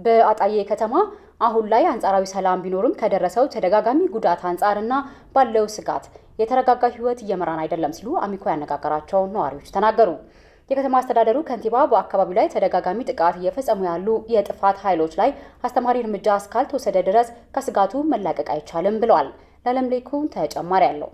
በአጣዬ ከተማ አሁን ላይ አንጻራዊ ሰላም ቢኖርም ከደረሰው ተደጋጋሚ ጉዳት አንጻርና ባለው ስጋት የተረጋጋ ህይወት እየመራን አይደለም ሲሉ አሚኮ ያነጋገራቸው ነዋሪዎች ተናገሩ። የከተማ አስተዳደሩ ከንቲባ በአካባቢው ላይ ተደጋጋሚ ጥቃት እየፈጸሙ ያሉ የጥፋት ኃይሎች ላይ አስተማሪ እርምጃ እስካልተወሰደ ድረስ ከስጋቱ መላቀቅ አይቻልም ብለዋል። ለለምሌኩ ተጨማሪ አለው።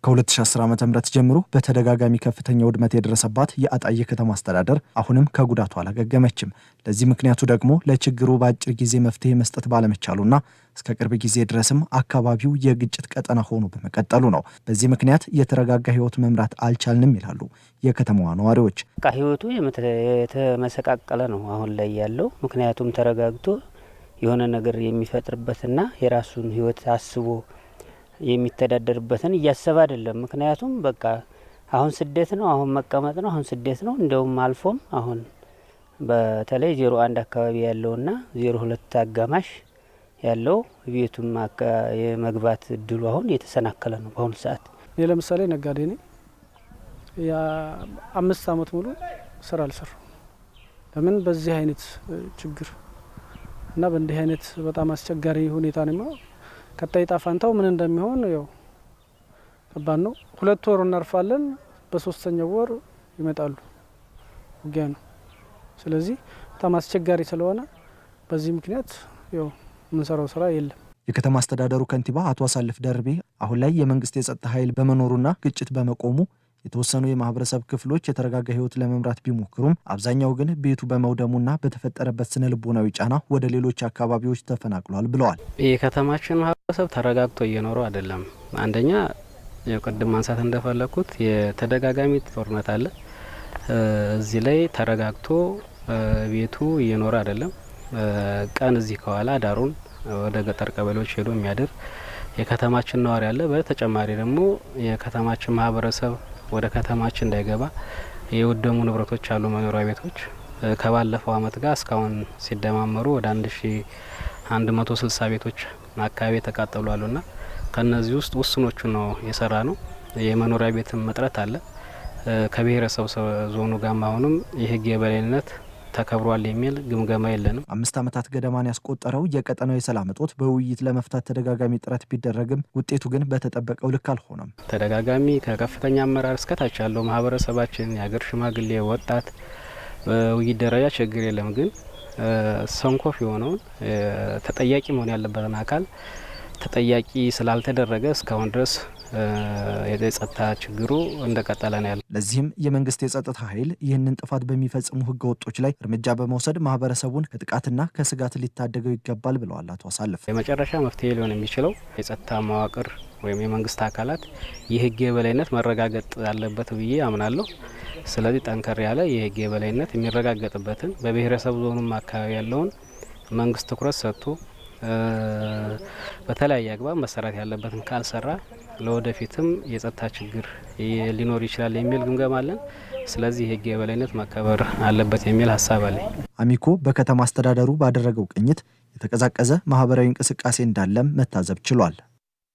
ከ2010 ዓ.ም ጀምሮ በተደጋጋሚ ከፍተኛ ውድመት የደረሰባት የአጣዬ ከተማ አስተዳደር አሁንም ከጉዳቱ አላገገመችም። ለዚህ ምክንያቱ ደግሞ ለችግሩ በአጭር ጊዜ መፍትሄ መስጠት ባለመቻሉና እስከ ቅርብ ጊዜ ድረስም አካባቢው የግጭት ቀጠና ሆኖ በመቀጠሉ ነው። በዚህ ምክንያት የተረጋጋ ህይወት መምራት አልቻልንም ይላሉ የከተማዋ ነዋሪዎች። ህይወቱ የተመሰቃቀለ ነው አሁን ላይ ያለው። ምክንያቱም ተረጋግቶ የሆነ ነገር የሚፈጥርበትና የራሱን ህይወት አስቦ የሚተዳደርበትን እያሰበ አይደለም። ምክንያቱም በቃ አሁን ስደት ነው፣ አሁን መቀመጥ ነው፣ አሁን ስደት ነው። እንደውም አልፎም አሁን በተለይ 01 አካባቢ ያለውና 02 አጋማሽ ያለው ቤቱም የመግባት እድሉ አሁን የተሰናከለ ነው በአሁኑ ሰዓት። እኔ ለምሳሌ ነጋዴ ነኝ። የ5 አመት ሙሉ ስራ አልሰራው። ለምን በዚህ አይነት ችግር እና በእንዲህ አይነት በጣም አስቸጋሪ ሁኔታ ነው። ቀጣይ ጣፋንታው ምን እንደሚሆን ያው ከባድ ነው። 2 ወር እናርፋለን፣ በ3ኛው ወር ይመጣሉ ውጊያ ነው። ስለዚህ በጣም አስቸጋሪ ስለሆነ በዚህ ምክንያት ያው ምንሰራው ስራ የለም። የከተማ አስተዳደሩ ከንቲባ አቶ አሳልፍ ደርቤ አሁን ላይ የመንግስት የጸጥታ ኃይል በመኖሩና ግጭት በመቆሙ የተወሰኑ የማህበረሰብ ክፍሎች የተረጋጋ ህይወት ለመምራት ቢሞክሩም አብዛኛው ግን ቤቱ በመውደሙና በተፈጠረበት ስነ ልቦናዊ ጫና ወደ ሌሎች አካባቢዎች ተፈናቅሏል ብለዋል። የከተማችን ማህበረሰብ ተረጋግቶ እየኖሩ አይደለም። አንደኛ የቅድም ማንሳት እንደፈለኩት የተደጋጋሚ ጦርነት አለ። እዚህ ላይ ተረጋግቶ ቤቱ እየኖረ አይደለም። ቀን እዚህ ከኋላ ዳሩን ወደ ገጠር ቀበሌዎች ሄዶ የሚያድር የከተማችን ነዋሪ አለ። በተጨማሪ ደግሞ የከተማችን ማህበረሰብ ወደ ከተማችን እንዳይገባ የወደሙ ንብረቶች አሉ። መኖሪያ ቤቶች ከባለፈው አመት ጋር እስካሁን ሲደማመሩ ወደ 1160 ቤቶች አካባቢ ተቃጠሉ አሉና ከነዚህ ውስጥ ውስኖቹ ነው የሰራ ነው። የመኖሪያ ቤትም መጥረት አለ። ከብሔረሰብ ዞኑ ጋር አሁንም የህግ የበላይነት ተከብሯል የሚል ግምገማ የለንም። 5 አመታት ገደማን ያስቆጠረው የቀጠናው የሰላም እጦት በውይይት ለመፍታት ተደጋጋሚ ጥረት ቢደረግም ውጤቱ ግን በተጠበቀው ልክ አልሆነም። ተደጋጋሚ ከከፍተኛ አመራር እስከታች ያለው ማህበረሰባችን የሀገር ሽማግሌ፣ ወጣት በውይይት ደረጃ ችግር የለም፣ ግን ሰንኮፍ የሆነውን ተጠያቂ መሆን ያለበትን አካል ተጠያቂ ስላልተደረገ እስካሁን ድረስ የጸጥታ ችግሩ እንደቀጠለ ነው ያለው። ለዚህም የመንግስት የጸጥታ ኃይል ይህንን ጥፋት በሚፈጽሙ ህገ ወጦች ላይ እርምጃ በመውሰድ ማህበረሰቡን ከጥቃትና ከስጋት ሊታደገው ይገባል ብለዋል አቶ አሳልፍ። የመጨረሻ መፍትሄ ሊሆን የሚችለው የጸጥታ መዋቅር ወይም የመንግስት አካላት የህግ የበላይነት መረጋገጥ አለበት ብዬ አምናለሁ። ስለዚህ ጠንከር ያለ የህግ የበላይነት የሚረጋገጥበትን በብሔረሰብ ዞኑም አካባቢ ያለውን መንግስት ትኩረት ሰጥቶ በተለያየ አግባብ መሰራት ያለበትን ካልሰራ ለወደፊትም የጸጥታ ችግር ሊኖር ይችላል የሚል ግምገማ አለን። ስለዚህ የህግ የበላይነት መከበር አለበት የሚል ሀሳብ አለኝ። አሚኮ በከተማ አስተዳደሩ ባደረገው ቅኝት የተቀዛቀዘ ማህበራዊ እንቅስቃሴ እንዳለም መታዘብ ችሏል።